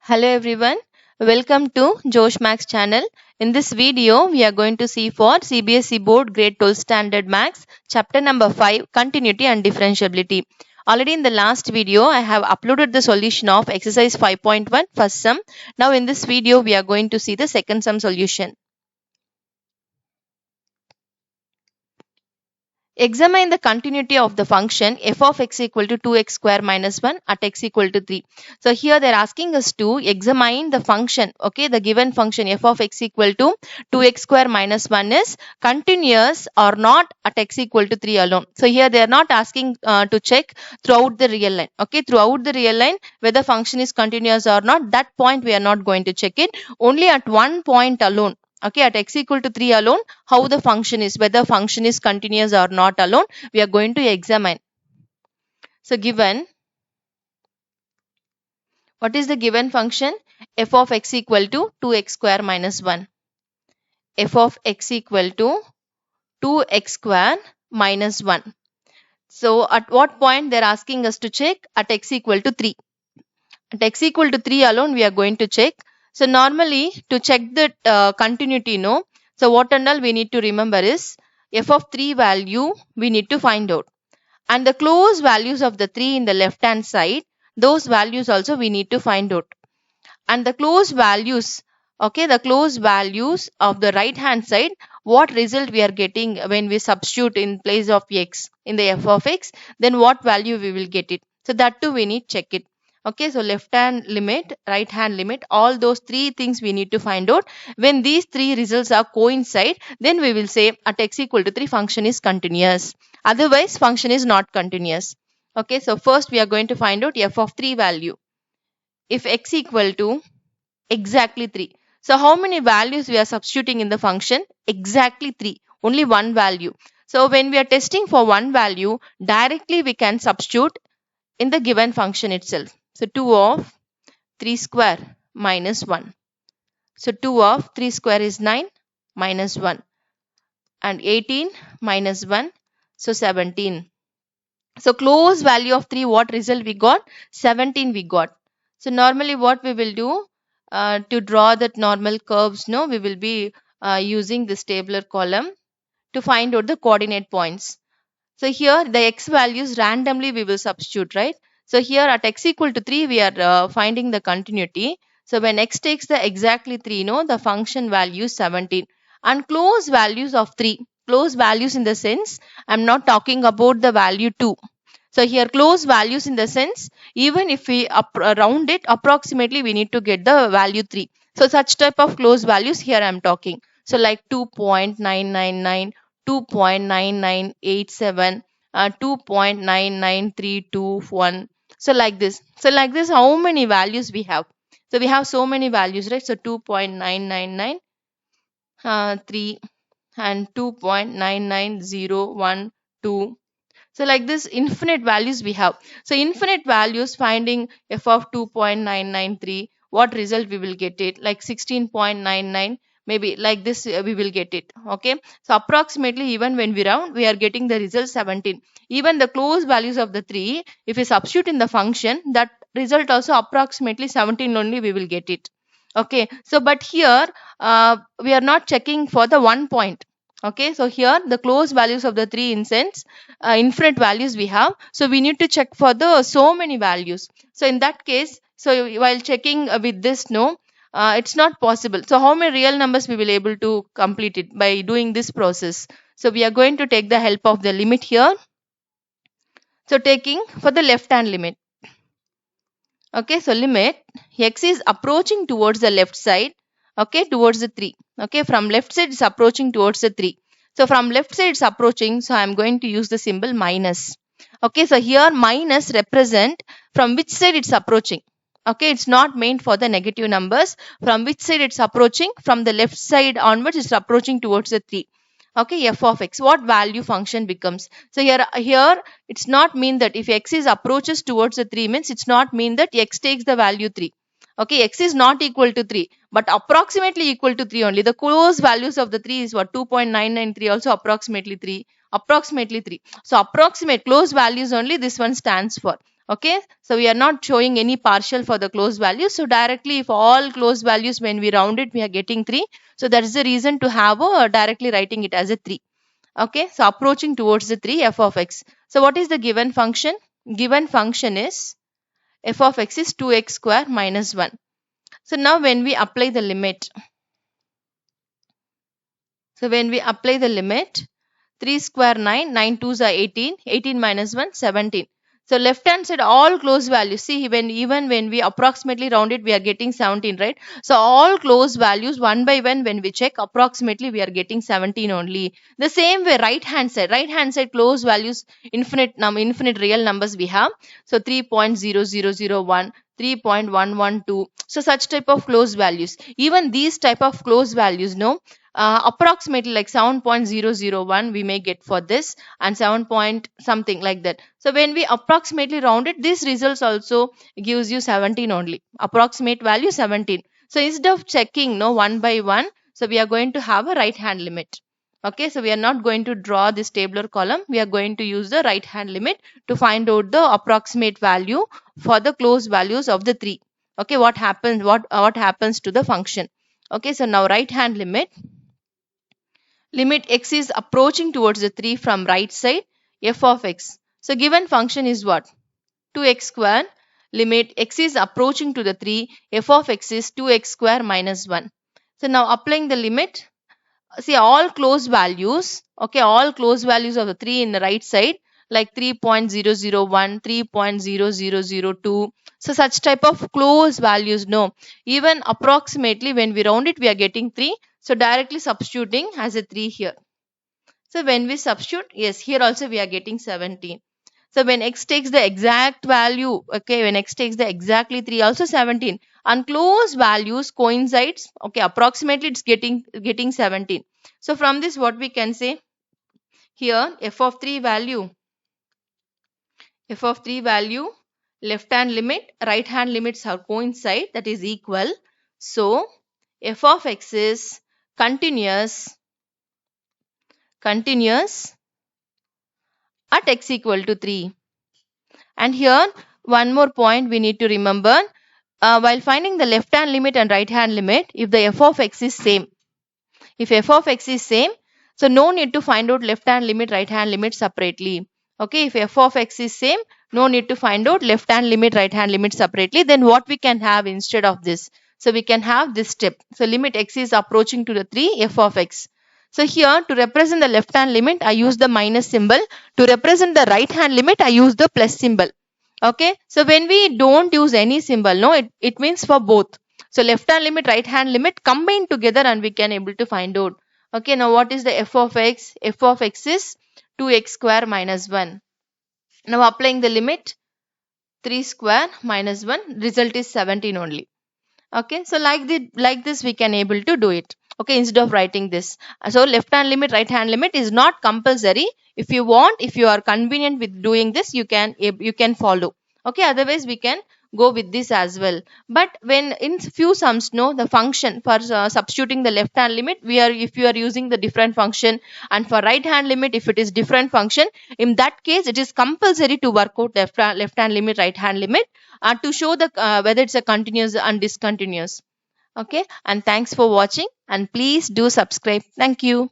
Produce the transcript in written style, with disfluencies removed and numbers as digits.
Hello everyone, welcome to Josh Max channel. In this video, we are going to see for CBSE Board Grade 12 Standard Max, chapter number 5, Continuity and Differentiability. Already in the last video, I have uploaded the solution of exercise 5.1 first sum. Now in this video, we are going to see the second sum solution. Examine the continuity of the function f of x equal to 2x square minus 1 at x equal to 3. So here they are asking us to examine the function, okay, the given function f of x equal to 2x square minus 1 is continuous or not at x equal to 3 alone. So here they are not asking to check throughout the real line, okay, throughout the real line whether function is continuous or not. That point we are not going to check it, only at one point alone. Okay, at x equal to 3 alone, how the function is, whether function is continuous or not alone, we are going to examine. So given, what is the given function? F of x equal to 2x square minus 1. F of x equal to 2x square minus 1. So at what point they are asking us to check? At x equal to 3. At x equal to 3 alone, we are going to check. So normally to check the continuity, no. So what and all we need to remember is f of 3 value we need to find out. And the close values of the 3 in the left hand side, those values also we need to find out. And the close values, okay, the close values of the right hand side, what result we are getting when we substitute in place of x in the f of x, then what value we will get it. So that too we need check it. Okay, so left hand limit, right hand limit, all those three things we need to find out. When these three results are coincide, then we will say at x equal to 3 function is continuous. Otherwise function is not continuous. Okay, so first we are going to find out f of 3 value. If x equal to exactly 3. So how many values we are substituting in the function? Exactly 3. Only one value. So when we are testing for one value, directly we can substitute in the given function itself. So 2 of 3 square minus 1. So 2 of 3 square is 9 minus 1. And 18 minus 1. So 17. So close value of 3, what result we got? 17 we got. So normally what we will do to draw that normal curves, no, we will be using this tabular column to find out the coordinate points. So here the x values randomly we will substitute, right? So here at x equal to 3 we are finding the continuity. So when x takes the exactly 3, no, the function value is 17. And close values of 3. Close values in the sense, I am not talking about the value 2. So here close values in the sense, even if we round it approximately, we need to get the value 3. So such type of close values here I am talking. So like 2.999, 2.9987, 2.99321. So like this. So like this, how many values we have? So we have so many values, right? So 2.999, 3 and 2.99012. So like this infinite values we have. So infinite values finding f of 2.993, what result we will get it? Like 16.99, maybe like this we will get it. Okay. So approximately even when we round, we are getting the result 17. Even the close values of the 3, if we substitute in the function, that result also approximately 17 only we will get it. Okay. So but here we are not checking for the one point. Okay, so here the close values of the 3 infinite values we have. So we need to check for the so many values. So in that case, so while checking with this, no, it's not possible. So how many real numbers we will able to complete it by doing this process? So we are going to take the help of the limit here. So taking for the left hand limit. Okay, so limit x is approaching towards the left side. Okay, towards the 3. Okay, from left side it's approaching towards the 3. So from left side it's approaching, so I am going to use the symbol minus. Okay, so here minus represent from which side it's approaching. Okay, it's not meant for the negative numbers. From which side it's approaching? From the left side onwards it's approaching towards the 3. Okay, f of x, what value function becomes? So here it's not mean that if x is approaches towards the 3 means it's not mean that x takes the value 3. Okay, x is not equal to 3, but approximately equal to 3 only. The close values of the 3 is what? 2.993, also approximately 3. Approximately 3. So approximate close values only this one stands for. Okay, so we are not showing any partial for the closed values. So directly, if all closed values, when we round it, we are getting 3. So that is the reason to have a directly writing it as a 3. Okay, so approaching towards the 3 f of x. So what is the given function? Given function is f of x is 2x square minus 1. So now when we apply the limit, so when we apply the limit, 3 square 9, 9 twos are 18, 18 minus 1, 17. So left hand side all close values. See, even when we approximately round it, we are getting 17, right? So all close values one by one, when we check, approximately we are getting 17 only. The same way right hand side close values, infinite real numbers we have. So 3.0001, 3.112. So such type of close values. Even these type of close values, no, approximately like 7.001 we may get for this, and 7 point something like that. So when we approximately round it, this results also gives you 17 only, approximate value 17. So instead of checking no one by one, so we are going to have a right hand limit. Okay, so we are not going to draw this tabular column, we are going to use the right hand limit to find out the approximate value for the closed values of the 3. Okay, what happens to the function? Okay, so now right hand limit x is approaching towards the 3 from right side, f of x. So given function is what? 2x square. Limit x is approaching to the 3, f of x is 2x square minus 1. So now applying the limit, see all close values, okay, all close values of the 3 in the right side, like 3.001, 3.0002. So such type of close values, no, even approximately when we round it, we are getting 3. So directly substituting as a 3 here. So when we substitute, yes, here also we are getting 17. So when x takes the exact value, okay, when x takes the exactly 3, also 17. And close values coincides, okay, approximately it's getting 17. So from this, what we can say here, f of 3 value, left hand limit, right hand limits are coincide, that is equal. So f of x is continuous at x equal to 3. And here one more point we need to remember, while finding the left hand limit and right hand limit, if the f of x is same, so no need to find out left hand limit, right hand limit separately. Okay, if f of x is same, no need to find out left hand limit, right hand limit separately. Then what we can have instead of this? So we can have this step. So limit x is approaching to the 3, f of x. So here to represent the left hand limit, I use the minus symbol. To represent the right hand limit, I use the plus symbol. Okay, so when we don't use any symbol, no, it means for both. So left hand limit, right hand limit combined together, and we can able to find out. Okay, now what is the f of x? F of x is 2x square minus 1. Now applying the limit, 3 square minus 1, result is 17 only. Okay, so like this we can able to do it. Okay, instead of writing this, so left hand limit, right hand limit is not compulsory. If you want, if you are convenient with doing this, you can follow. Okay, otherwise we can go with this as well. But when in few sums, no, the function for substituting the left hand limit, if you are using the different function, and for right hand limit, if it is different function, in that case it is compulsory to work out left hand limit, right hand limit, to show the whether it's a continuous and discontinuous. Okay, and thanks for watching, and please do subscribe. Thank you.